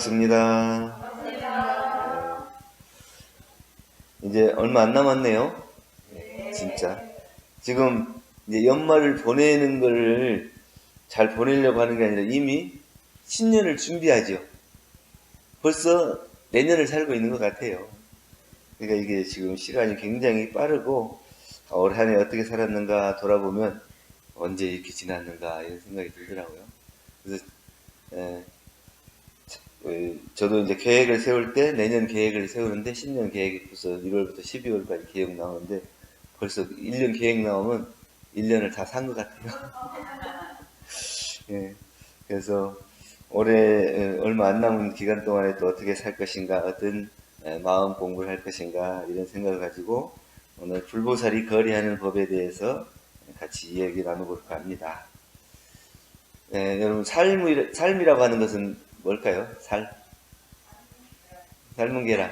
반갑습니다. 이제 얼마 안 남았네요. 진짜. 지금 이제 연말을 보내는 걸 잘 보내려고 하는 게 아니라 이미 신년을 준비하죠. 벌써 내년을 살고 있는 것 같아요. 그러니까 이게 지금 시간이 굉장히 빠르고 올 한 해 어떻게 살았는가 돌아보면 언제 이렇게 지났는가 이런 생각이 들더라고요. 그래서 저도 이제 계획을 세울 때 내년 계획을 세우는데 신년 계획이 벌써 1월부터 12월까지 계획 나오는데 벌써 1년 계획 나오면 1년을 다 산 것 같아요. 예, 그래서 올해 얼마 안 남은 기간 동안에 또 어떻게 살 것인가, 어떤 마음 공부를 할 것인가 이런 생각을 가지고 오늘 불보살이 거래하는 법에 대해서 같이 이야기 나눠볼까 합니다. 여러분 삶이라고 하는 것은 뭘까요? 삶은 계란.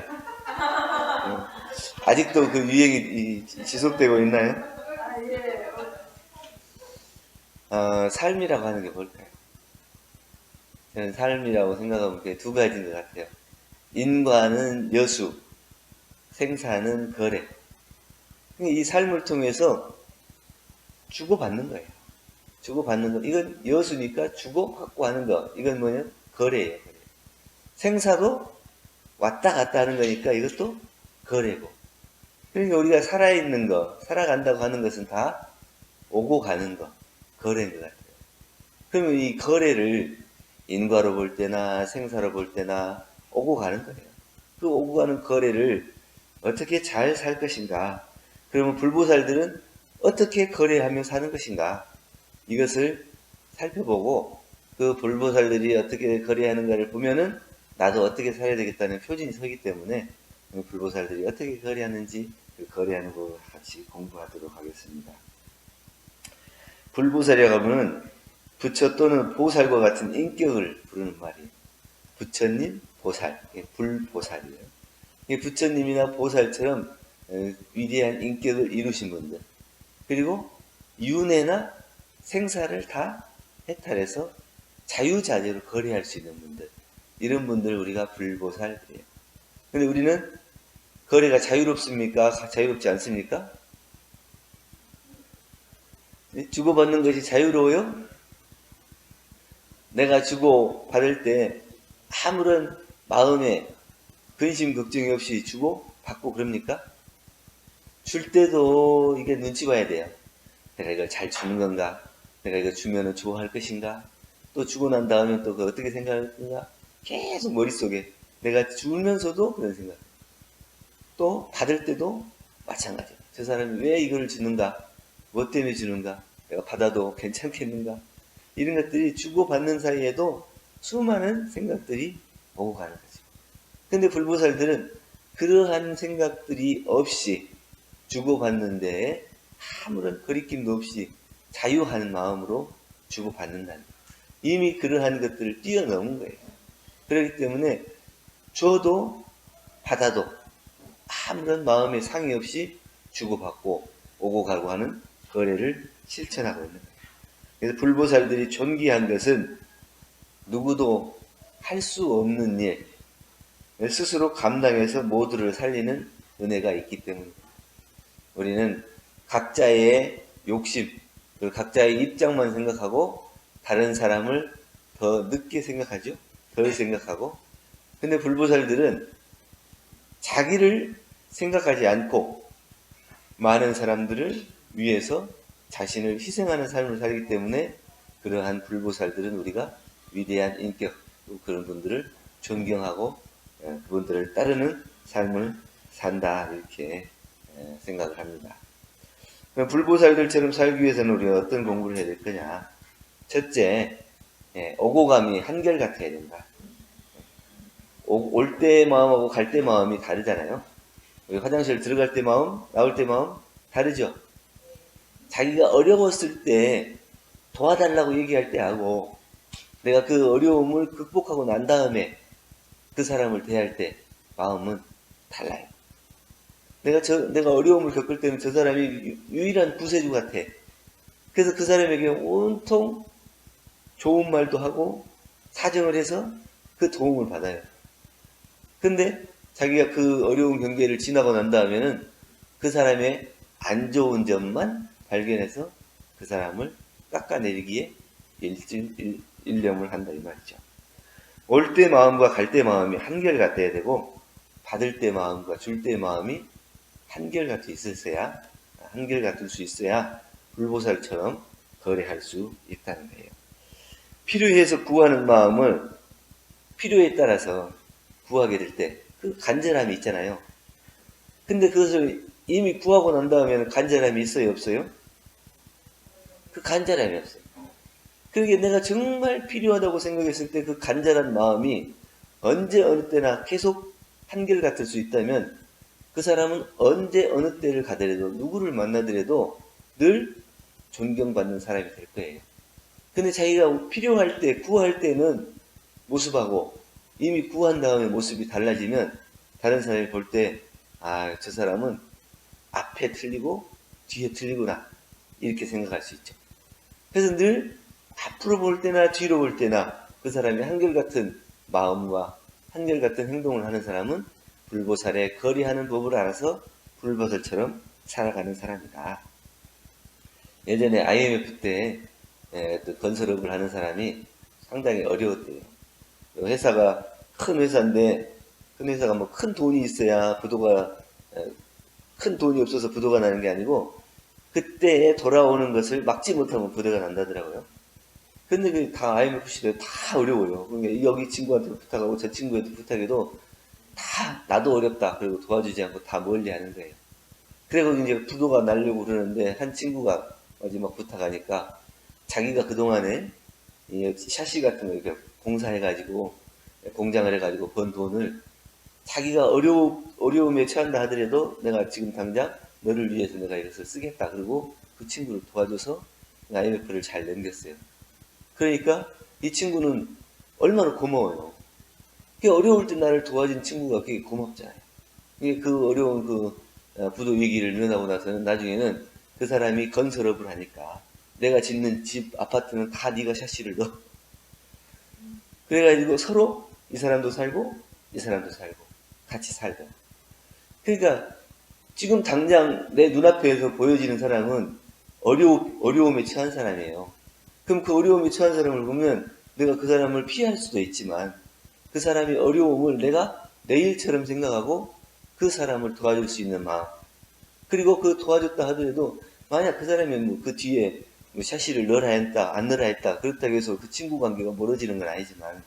아직도 그 유행이 지속되고 있나요? 삶이라고 하는 게 뭘까요? 저는 삶이라고 생각하면 그게 두 가지인 것 같아요. 인과는 여수, 생사는 거래. 이 삶을 통해서 주고받는 거예요. 주고받는 거. 이건 여수니까 주고받고 하는 거. 이건 뭐냐면 거래예요. 거래. 생사도 왔다 갔다 하는 거니까 이것도 거래고. 그러니까 우리가 살아있는 거, 살아간다고 하는 것은 다 오고 가는 거, 거래인 것 같아요. 그러면 이 거래를 인과로 볼 때나 생사로 볼 때나 오고 가는 거예요. 그 오고 가는 거래를 어떻게 잘 살 것인가? 그러면 불보살들은 어떻게 거래하며 사는 것인가? 이것을 살펴보고 그 불보살들이 어떻게 거래하는가를 보면은 나도 어떻게 살아야 되겠다는 표준이 서기 때문에 불보살들이 어떻게 거래하는지 그 거래하는 거 같이 공부하도록 하겠습니다. 불보살이라고 하면 부처 또는 보살과 같은 인격을 부르는 말이에요. 부처님, 보살, 불보살이에요. 부처님이나 보살처럼 위대한 인격을 이루신 분들, 그리고 윤회나 생사를 다 해탈해서 자유자재로 거래할 수 있는 분들, 이런 분들을 우리가 불보살이에요. 근데 우리는 거래가 자유롭습니까? 자유롭지 않습니까? 주고받는 것이 자유로워요? 내가 주고받을 때 아무런 마음에 근심 걱정이 없이 주고받고 그럽니까? 줄 때도 이게 눈치 봐야 돼요. 내가 이걸 잘 주는 건가? 내가 이거 주면은 좋아할 것인가? 또 주고 난 다음에 또 어떻게 생각할 건가? 계속 머릿속에 내가 주면서도 그런 생각. 또 받을 때도 마찬가지예요. 저 사람이 왜 이걸 주는가? 뭐 때문에 주는가? 내가 받아도 괜찮겠는가? 이런 것들이 주고받는 사이에도 수많은 생각들이 오고 가는 거죠. 근데 불보살들은 그러한 생각들이 없이 주고받는데 아무런 거리낌도 없이 자유한 마음으로 주고받는다는 거예요. 이미 그러한 것들을 뛰어넘은 거예요. 그렇기 때문에 줘도 받아도 아무런 마음의 상의 없이 주고받고 오고 가고 하는 거래를 실천하고 있는 거예요. 그래서 불보살들이 존귀한 것은 누구도 할 수 없는 일, 스스로 감당해서 모두를 살리는 은혜가 있기 때문입니다. 우리는 각자의 욕심, 각자의 입장만 생각하고 다른 사람을 더 늦게 생각하죠. 덜 생각하고. 근데 불보살들은 자기를 생각하지 않고 많은 사람들을 위해서 자신을 희생하는 삶을 살기 때문에 그러한 불보살들은 우리가 위대한 인격, 그런 분들을 존경하고 그분들을 따르는 삶을 산다 이렇게 생각을 합니다. 불보살들처럼 살기 위해서는 우리가 어떤 공부를 해야 될 거냐? 첫째, 오고감이 한결같아야 된다. 올 때 마음하고 갈 때 마음이 다르잖아요. 화장실 들어갈 때 마음, 나올 때 마음 다르죠. 자기가 어려웠을 때 도와달라고 얘기할 때하고 내가 그 어려움을 극복하고 난 다음에 그 사람을 대할 때 마음은 달라요. 내가 어려움을 겪을 때는 저 사람이 유일한 구세주 같아. 그래서 그 사람에게 온통 좋은 말도 하고 사정을 해서 그 도움을 받아요. 근데 자기가 그 어려운 경계를 지나고 난 다음에는 그 사람의 안 좋은 점만 발견해서 그 사람을 깎아내리기에 일념을 한다 이 말이죠. 올 때 마음과 갈 때 마음이 한결같아야 되고 받을 때 마음과 줄 때 마음이 한결같이 있어야 한결같을 수 있어야 불보살처럼 거래할 수 있다는 거예요. 필요해서 구하는 마음을 필요에 따라서 구하게 될 때 그 간절함이 있잖아요. 근데 그것을 이미 구하고 난 다음에는 간절함이 있어요, 없어요? 그 간절함이 없어요. 그러게 내가 정말 필요하다고 생각했을 때 그 간절한 마음이 언제 어느 때나 계속 한결같을 수 있다면 그 사람은 언제 어느 때를 가더라도 누구를 만나더라도 늘 존경받는 사람이 될 거예요. 근데 자기가 필요할 때 구할 때는 모습하고 이미 구한 다음에 모습이 달라지면 다른 사람이 볼 때 아, 저 사람은 앞에 틀리고 뒤에 틀리구나 이렇게 생각할 수 있죠. 그래서 늘 앞으로 볼 때나 뒤로 볼 때나 그 사람이 한결같은 마음과 한결같은 행동을 하는 사람은 불보살에 거리하는 법을 알아서 불보살처럼 살아가는 사람이다. 예전에 IMF 때 건설업을 하는 사람이 상당히 어려웠대요. 회사가 큰 회사인데 큰 회사가 뭐 큰 돈이 있어야 부도가 큰 돈이 없어서 부도가 나는 게 아니고 그때에 돌아오는 것을 막지 못하면 부도가 난다더라고요. 근데 그 다 IMF 시대에 다 어려워요. 그러니까 여기 친구한테 부탁하고 저 친구한테 부탁해도 다 나도 어렵다. 그리고 도와주지 않고 다 멀리 하는 거예요. 그리고 이제 부도가 나려고 그러는데 한 친구가 마지막 부탁하니까 자기가 그동안에 이 샤시 같은 거 이렇게 공사해가지고 공장을 해가지고 번 돈을 자기가 어려움에 처한다 하더라도 내가 지금 당장 너를 위해서 내가 이것을 쓰겠다. 그리고 그 친구를 도와줘서 IMF를 잘 넘겼어요. 그러니까 이 친구는 얼마나 고마워요. 어려울 때 나를 도와준 친구가 그게 고맙잖아요. 그 어려운 그 부도 위기를 면하고 나서는 나중에는 그 사람이 건설업을 하니까 내가 짓는 집, 아파트는 다 네가 샤시를 넣어. 그래가지고 서로 이 사람도 살고 이 사람도 살고 같이 살고. 그러니까 지금 당장 내 눈앞에서 보여지는 사람은 어려움에 처한 사람이에요. 그럼 그 어려움에 처한 사람을 보면 내가 그 사람을 피할 수도 있지만 그 사람의 어려움을 내가 내 일처럼 생각하고 그 사람을 도와줄 수 있는 마음. 그리고 그 도와줬다 하더라도 만약 그 사람이 뭐 그 뒤에 뭐 샤시를 넣어라 했다, 안 넣어라 했다. 그렇다고 해서 그 친구 관계가 멀어지는 건 아니지만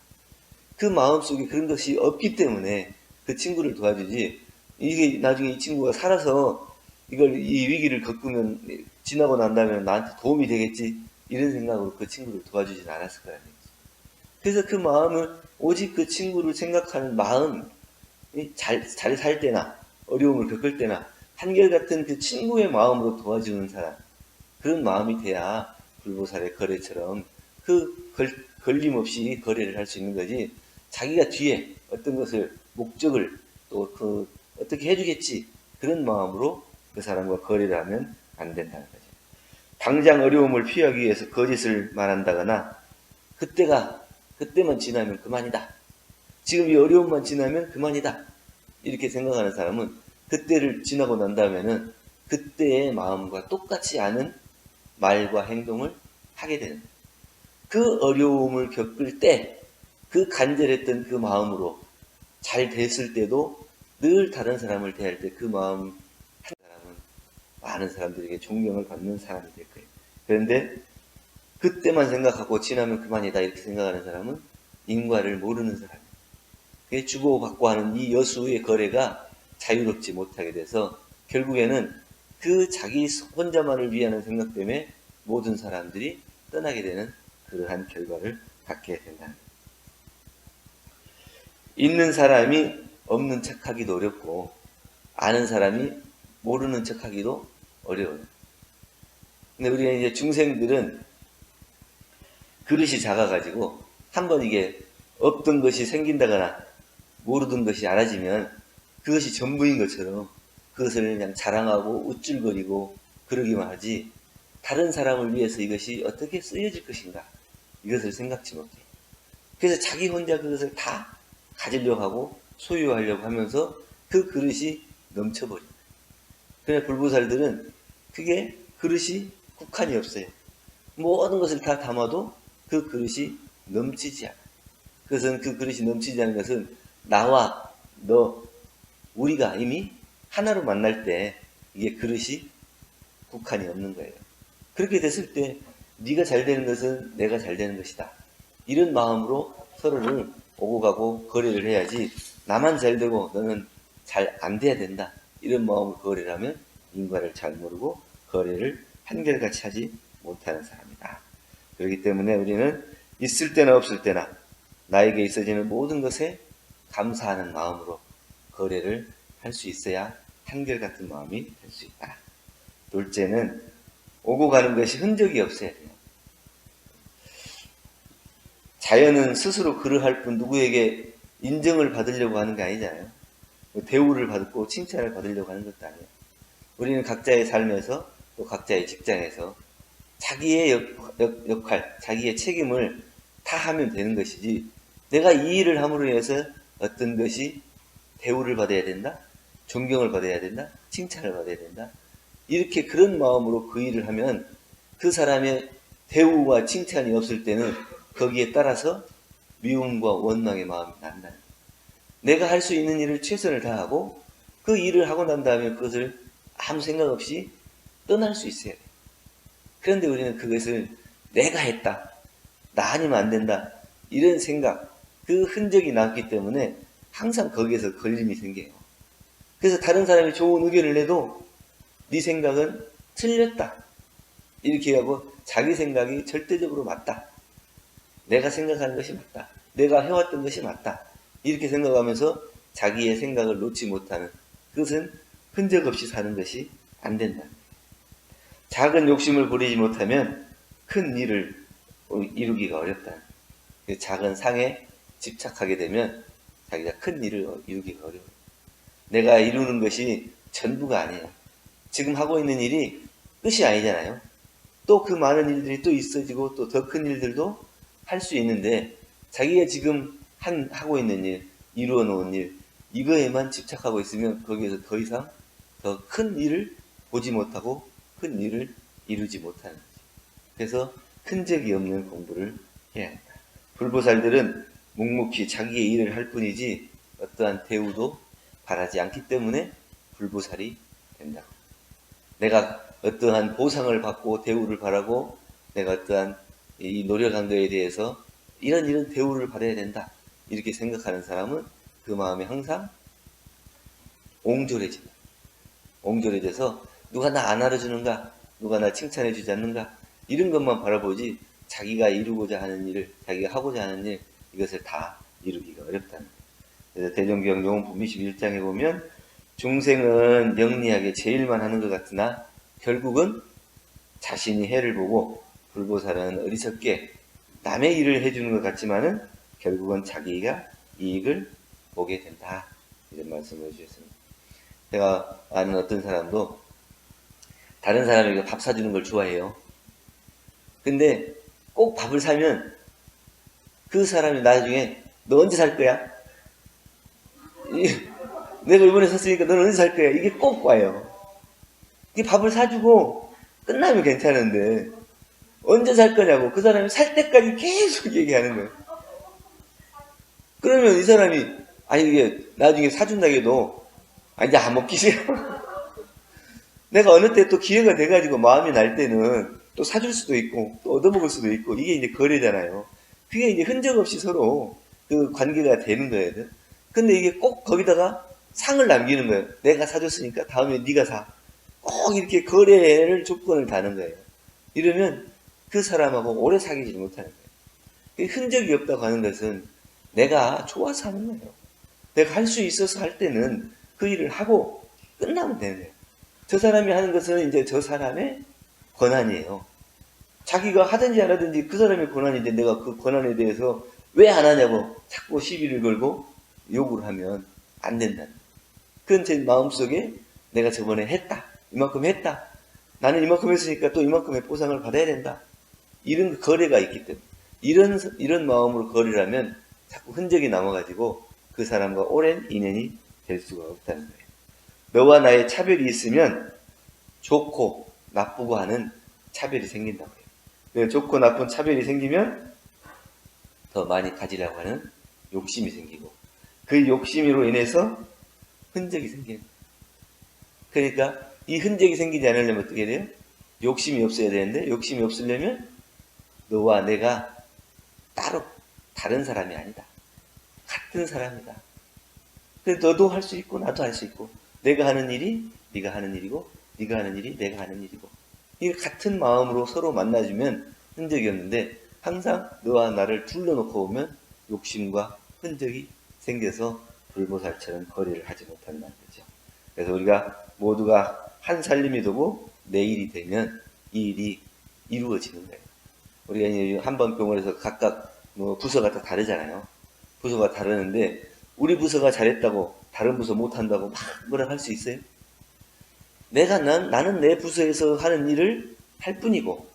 그 마음속에 그런 것이 없기 때문에 그 친구를 도와주지 이게 나중에 이 친구가 살아서 이걸 이 위기를 겪으면 지나고 난다면 나한테 도움이 되겠지 이런 생각으로 그 친구를 도와주진 않았을 거라는 거죠. 그래서 그 마음을 오직 그 친구를 생각하는 마음 잘 살 때나 어려움을 겪을 때나 한결같은 그 친구의 마음으로 도와주는 사람 그런 마음이 돼야 불보살의 거래처럼 그 걸림없이 거래를 할 수 있는 거지 자기가 뒤에 어떤 것을 목적을 또 그 어떻게 해주겠지 그런 마음으로 그 사람과 거래를 하면 안 된다는 거죠. 당장 어려움을 피하기 위해서 거짓을 말한다거나 그때만 지나면 그만이다. 지금 이 어려움만 지나면 그만이다. 이렇게 생각하는 사람은 그때를 지나고 난 다음에는 그때의 마음과 똑같지 않은 말과 행동을 하게 되는 거예요. 그 어려움을 겪을 때 그 간절했던 그 마음으로 잘 됐을 때도 늘 다른 사람을 대할 때 그 마음 한 사람은 많은 사람들에게 존경을 받는 사람이 될 거예요. 그런데 그때만 생각하고 지나면 그만이다 이렇게 생각하는 사람은 인과를 모르는 사람이에요. 그게 주고받고 하는 이 여수의 거래가 자유롭지 못하게 돼서 결국에는 그 자기 혼자만을 위하는 생각 때문에 모든 사람들이 떠나게 되는 그러한 결과를 갖게 된다는 거예요. 있는 사람이 없는 척하기도 어렵고 아는 사람이 모르는 척하기도 어려워요. 근데 우리가 이제 중생들은 그릇이 작아가지고 한번 이게 없던 것이 생긴다거나 모르던 것이 알아지면 그것이 전부인 것처럼 그것을 그냥 자랑하고 우쭐거리고 그러기만 하지 다른 사람을 위해서 이것이 어떻게 쓰여질 것인가 이것을 생각지 못해. 그래서 자기 혼자 그것을 다 가지려고 하고 소유하려고 하면서 그 그릇이 넘쳐버립니다. 그러나 불보살들은 그게 그릇이 국한이 없어요. 모든 것을 다 담아도 그 그릇이 넘치지 않아요. 그것은 그 그릇이 넘치지 않은 것은 나와 너 우리가 이미 하나로 만날 때 이게 그릇이 국한이 없는 거예요. 그렇게 됐을 때 네가 잘 되는 것은 내가 잘 되는 것이다. 이런 마음으로 서로를 오고 가고 거래를 해야지 나만 잘 되고 너는 잘 안 돼야 된다. 이런 마음으로 거래를 하면 인과를 잘 모르고 거래를 한결같이 하지 못하는 사람이다. 그렇기 때문에 우리는 있을 때나 없을 때나 나에게 있어지는 모든 것에 감사하는 마음으로 거래를 할 수 있어야 한결같은 마음이 될 수 있다. 둘째는 오고 가는 것이 흔적이 없어야 돼요. 자연은 스스로 그러할 뿐 누구에게 인정을 받으려고 하는 게 아니잖아요. 대우를 받고 칭찬을 받으려고 하는 것도 아니에요. 우리는 각자의 삶에서 또 각자의 직장에서 자기의 역할, 자기의 책임을 다 하면 되는 것이지 내가 이 일을 함으로 인해서 어떤 것이 대우를 받아야 된다, 존경을 받아야 된다, 칭찬을 받아야 된다. 이렇게 그런 마음으로 그 일을 하면 그 사람의 대우와 칭찬이 없을 때는 거기에 따라서 미움과 원망의 마음이 난다. 내가 할 수 있는 일을 최선을 다하고 그 일을 하고 난 다음에 그것을 아무 생각 없이 떠날 수 있어야 돼. 그런데 우리는 그것을 내가 했다, 나 아니면 안 된다, 이런 생각, 그 흔적이 남기 때문에 항상 거기에서 걸림이 생겨요. 그래서 다른 사람이 좋은 의견을 내도 네 생각은 틀렸다, 이렇게 하고 자기 생각이 절대적으로 맞다, 내가 생각하는 것이 맞다, 내가 해왔던 것이 맞다, 이렇게 생각하면서 자기의 생각을 놓지 못하는, 그것은 흔적 없이 사는 것이 안 된다. 작은 욕심을 부리지 못하면 큰 일을 이루기가 어렵다. 작은 상에 집착하게 되면 자기가 큰 일을 이루기가 어려워요. 내가 이루는 것이 전부가 아니에요. 지금 하고 있는 일이 끝이 아니잖아요. 또 그 많은 일들이 또 있어지고 또 더 큰 일들도 할 수 있는데 자기가 지금 하고 있는 일, 이루어 놓은 일, 이거에만 집착하고 있으면 거기에서 더 이상 더 큰 일을 보지 못하고 큰 일을 이루지 못하는 거죠. 그래서 흔적이 없는 공부를 해야 한다. 불보살들은 묵묵히 자기의 일을 할 뿐이지 어떠한 대우도 바라지 않기 때문에 불보살이 된다. 내가 어떠한 보상을 받고 대우를 바라고 내가 어떠한 이 노력한 것에 대해서 이런 대우를 받아야 된다, 이렇게 생각하는 사람은 그 마음이 항상 옹졸해진다. 옹졸해져서 누가 나 안 알아주는가, 누가 나 칭찬해 주지 않는가, 이런 것만 바라보지 자기가 이루고자 하는 일을, 자기가 하고자 하는 일, 이것을 다 이루기가 어렵다는 거예요. 그래서 대종경 용품 21장에 보면 중생은 영리하게 제일만 하는 것 같으나 결국은 자신이 해를 보고, 불보살은 어리석게 남의 일을 해주는 것 같지만은 결국은 자기가 이익을 보게 된다, 이런 말씀을 해주셨습니다. 제가 아는 어떤 사람도 다른 사람에게 밥 사주는 걸 좋아해요. 근데 꼭 밥을 사면 그 사람이 나중에 너 언제 살 거야? 내가 이번에 샀으니까 너는 언제 살 거야? 이게 꼭 와요. 이 밥을 사주고 끝나면 괜찮은데 언제 살 거냐고 그 사람이 살 때까지 계속 얘기하는 거예요. 그러면 이 사람이 아니 이게 나중에 사준다 해도 이제 안 먹기 싫어. 내가 어느 때 또 기회가 돼가지고 마음이 날 때는 또 사줄 수도 있고 또 얻어먹을 수도 있고, 이게 이제 거래잖아요. 그게 이제 흔적 없이 서로 그 관계가 되는 거예요. 근데 이게 꼭 거기다가 상을 남기는 거예요. 내가 사줬으니까 다음에 네가 사. 꼭 이렇게 거래를 조건을 다는 거예요. 이러면 그 사람하고 오래 사귀지 못하는 거예요. 흔적이 없다고 하는 것은 내가 좋아서 하는 거예요. 내가 할 수 있어서 할 때는 그 일을 하고 끝나면 되는 거예요. 저 사람이 하는 것은 이제 저 사람의 권한이에요. 자기가 하든지 안 하든지 그 사람의 권한인데 내가 그 권한에 대해서 왜 안 하냐고 자꾸 시비를 걸고 욕을 하면 안 된다는 거예요. 그건 제 마음속에 내가 저번에 했다, 이만큼 했다, 나는 이만큼 했으니까 또 이만큼의 보상을 받아야 된다, 이런 거래가 있기 때문에 이런 마음으로 거리라면 자꾸 흔적이 남아가지고 그 사람과 오랜 인연이 될 수가 없다는 거예요. 너와 나의 차별이 있으면 좋고 나쁘고 하는 차별이 생긴다고 해요. 좋고 나쁜 차별이 생기면 더 많이 가지려고 하는 욕심이 생기고 그 욕심으로 인해서 흔적이 생기는 거예요. 그러니까 이 흔적이 생기지 않으려면 어떻게 돼요? 욕심이 없어야 되는데 욕심이 없으려면 너와 내가 따로 다른 사람이 아니다. 같은 사람이다. 그래서 너도 할 수 있고 나도 할 수 있고 내가 하는 일이 네가 하는 일이고 네가 하는 일이 내가 하는 일이고 이 같은 마음으로 서로 만나주면 흔적이 없는데 항상 너와 나를 둘러놓고 보면 욕심과 흔적이 생겨서 불보살처럼 거리를 하지 못한다는 거죠. 그래서 우리가 모두가 한 살림이 되고 내일이 되면 이 일이 이루어지는 거예요. 우리가 한번 병원에서 각각 부서가 다 다르잖아요. 부서가 다르는데 우리 부서가 잘했다고 다른 부서 못한다고 막 뭐라 할 수 있어요? 나는 내 부서에서 하는 일을 할 뿐이고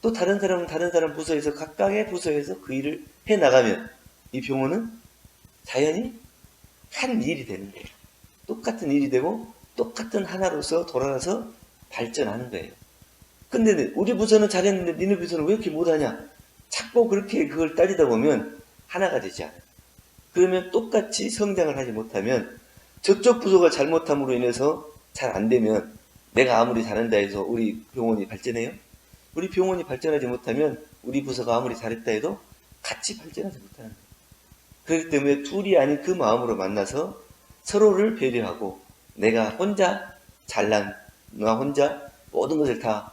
또 다른 사람은 다른 사람 부서에서 각각의 부서에서 그 일을 해나가면 이 병원은 자연히 한 일이 되는 거예요. 똑같은 일이 되고 똑같은 하나로서 돌아가서 발전하는 거예요. 근데 우리 부서는 잘했는데 니네 부서는 왜 이렇게 못하냐? 자꾸 그렇게 그걸 따지다 보면 하나가 되지 않아요. 그러면 똑같이 성장을 하지 못하면 저쪽 부서가 잘못함으로 인해서 잘 안 되면 내가 아무리 잘한다 해서 우리 병원이 발전해요? 우리 병원이 발전하지 못하면 우리 부서가 아무리 잘했다 해도 같이 발전하지 못하는 거예요. 그렇기 때문에 둘이 아닌 그 마음으로 만나서 서로를 배려하고 내가 혼자 잘난 나 혼자 모든 것을 다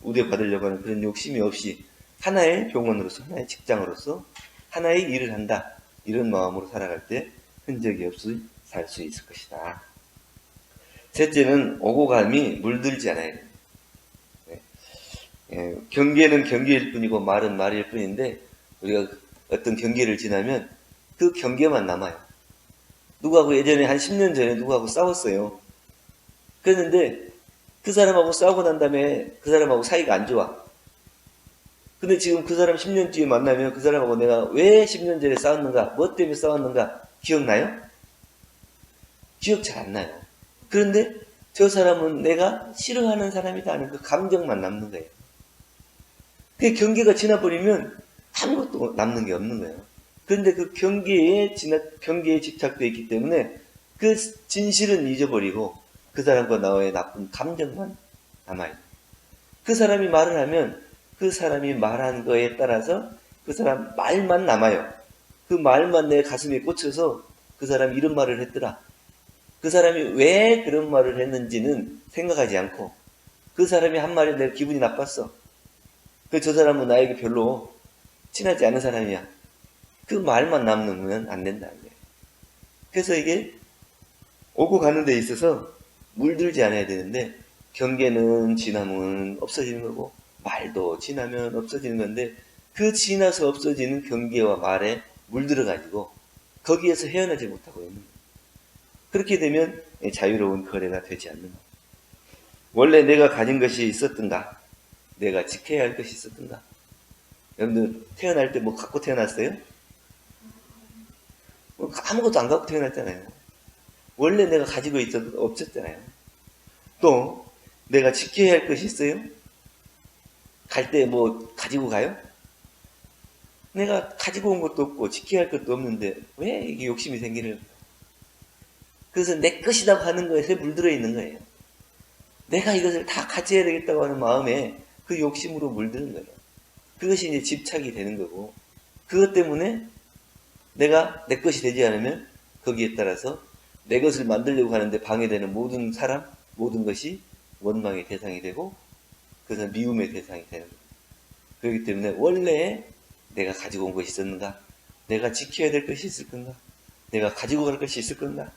우대받으려고 하는 그런 욕심이 없이 하나의 병원으로서 하나의 직장으로서 하나의 일을 한다. 이런 마음으로 살아갈 때 흔적이 없이 살 수 있을 것이다. 셋째는 오고 감이 물들지 않아야 됩니다. 경계는 경계일 뿐이고 말은 말일 뿐인데 우리가 어떤 경계를 지나면 그 경계만 남아요. 누구하고 예전에 한 10년 전에 누구하고 싸웠어요. 그랬는데 그 사람하고 싸우고 난 다음에 그 사람하고 사이가 안 좋아. 근데 지금 그 사람 10년 뒤에 만나면 그 사람하고 내가 왜 10년 전에 싸웠는가, 뭐 때문에 싸웠는가 기억나요? 기억 잘 안 나요. 그런데 저 사람은 내가 싫어하는 사람이다 하는 그 감정만 남는 거예요. 그 경계가 지나버리면 아무것도 남는 게 없는 거예요. 그런데 그 경계에 집착되어 있기 때문에 그 진실은 잊어버리고 그 사람과 나와의 나쁜 감정만 남아요. 그 사람이 말을 하면 그 사람이 말한 거에 따라서 그 사람 말만 남아요. 그 말만 내 가슴에 꽂혀서 그 사람이 이런 말을 했더라. 그 사람이 왜 그런 말을 했는지는 생각하지 않고 그 사람이 한 말에 내가 기분이 나빴어. 저 사람은 나에게 별로 친하지 않은 사람이야. 그 말만 남으면 안 된다는 거예요. 그래서 이게 오고 가는 데 있어서 물들지 않아야 되는데 경계는 지나면 없어지는 거고 말도 지나면 없어지는 건데 그 지나서 없어지는 경계와 말에 물들어가지고 거기에서 헤어나지 못하고 있는 거예요. 그렇게 되면 자유로운 거래가 되지 않는 거예요. 원래 내가 가진 것이 있었던가? 내가 지켜야 할 것이 있었던가? 여러분들 태어날 때 뭐 갖고 태어났어요? 아무것도 안 갖고 태어났잖아요. 원래 내가 가지고 없었잖아요. 또 내가 지켜야 할 것이 있어요? 갈 때 뭐 가지고 가요? 내가 가지고 온 것도 없고 지켜야 할 것도 없는데 왜 이게 욕심이 생기는 거예요? 그래서 내 것이라고 하는 것에 물들어 있는 거예요. 내가 이것을 다 가져야 되겠다고 하는 마음에 그 욕심으로 물드는 거예요. 그것이 이제 집착이 되는 거고 그것 때문에 내가 내 것이 되지 않으면 거기에 따라서 내 것을 만들려고 하는데 방해되는 모든 사람, 모든 것이 원망의 대상이 되고 그것은 미움의 대상이 되는 거예요. 그렇기 때문에 원래 내가 가지고 온 것이 있었는가? 내가 지켜야 될 것이 있을 건가? 내가 가지고 갈 것이 있을 건가?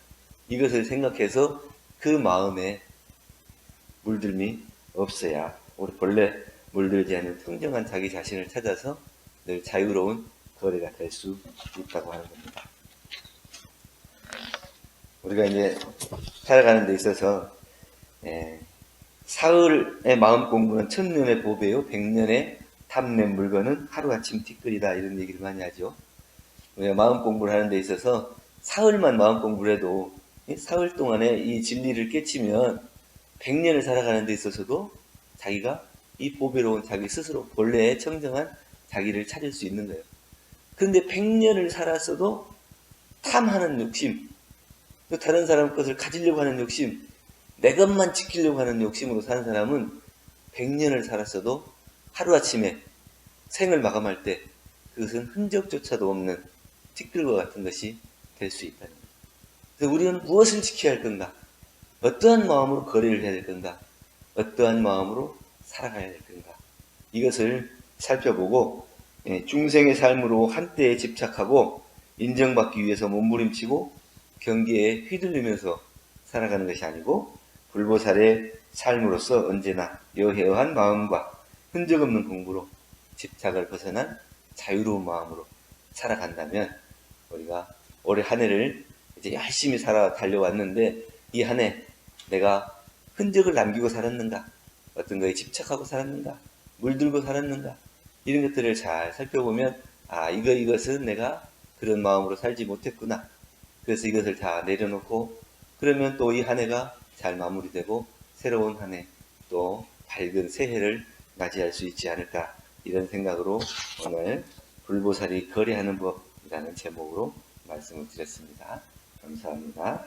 이것을 생각해서 그 마음에 물들미 없어야 우리 본래 물들지 않는 청정한 자기 자신을 찾아서 늘 자유로운 거래가 될 수 있다고 하는 겁니다. 우리가 이제 살아가는 데 있어서 사흘의 마음 공부는 천년의 보배요, 백년의 탐낸 물건은 하루아침 티끌이다 이런 얘기를 많이 하죠. 우리가 마음 공부를 하는 데 있어서 사흘만 마음 공부를 해도 사흘 동안에 이 진리를 깨치면 100년을 살아가는 데 있어서도 자기가 이 보배로운 자기 스스로 본래의 청정한 자기를 찾을 수 있는 거예요. 그런데 100년을 살았어도 탐하는 욕심, 또 다른 사람 것을 가지려고 하는 욕심, 내 것만 지키려고 하는 욕심으로 사는 사람은 100년을 살았어도 하루아침에 생을 마감할 때 그것은 흔적조차도 없는 티끌과 같은 것이 될 수 있다는 거예요. 그래서 우리는 무엇을 지켜야 할 건가? 어떠한 마음으로 거래를 해야 될 건가? 어떠한 마음으로 살아가야 될 건가? 이것을 살펴보고 중생의 삶으로 한때에 집착하고 인정받기 위해서 몸부림치고 경계에 휘둘리면서 살아가는 것이 아니고 불보살의 삶으로서 언제나 여해한 마음과 흔적 없는 공부로 집착을 벗어난 자유로운 마음으로 살아간다면 우리가 올해 한 해를 이제 열심히 달려왔는데 이 한 해 내가 흔적을 남기고 살았는가? 어떤 거에 집착하고 살았는가? 물들고 살았는가? 이런 것들을 잘 살펴보면 이것은 내가 그런 마음으로 살지 못했구나. 그래서 이것을 다 내려놓고 그러면 또 이 한 해가 잘 마무리되고 새로운 한 해 또 밝은 새해를 맞이할 수 있지 않을까 이런 생각으로 오늘 불보살이 거래하는 법이라는 제목으로 말씀을 드렸습니다. 감사합니다.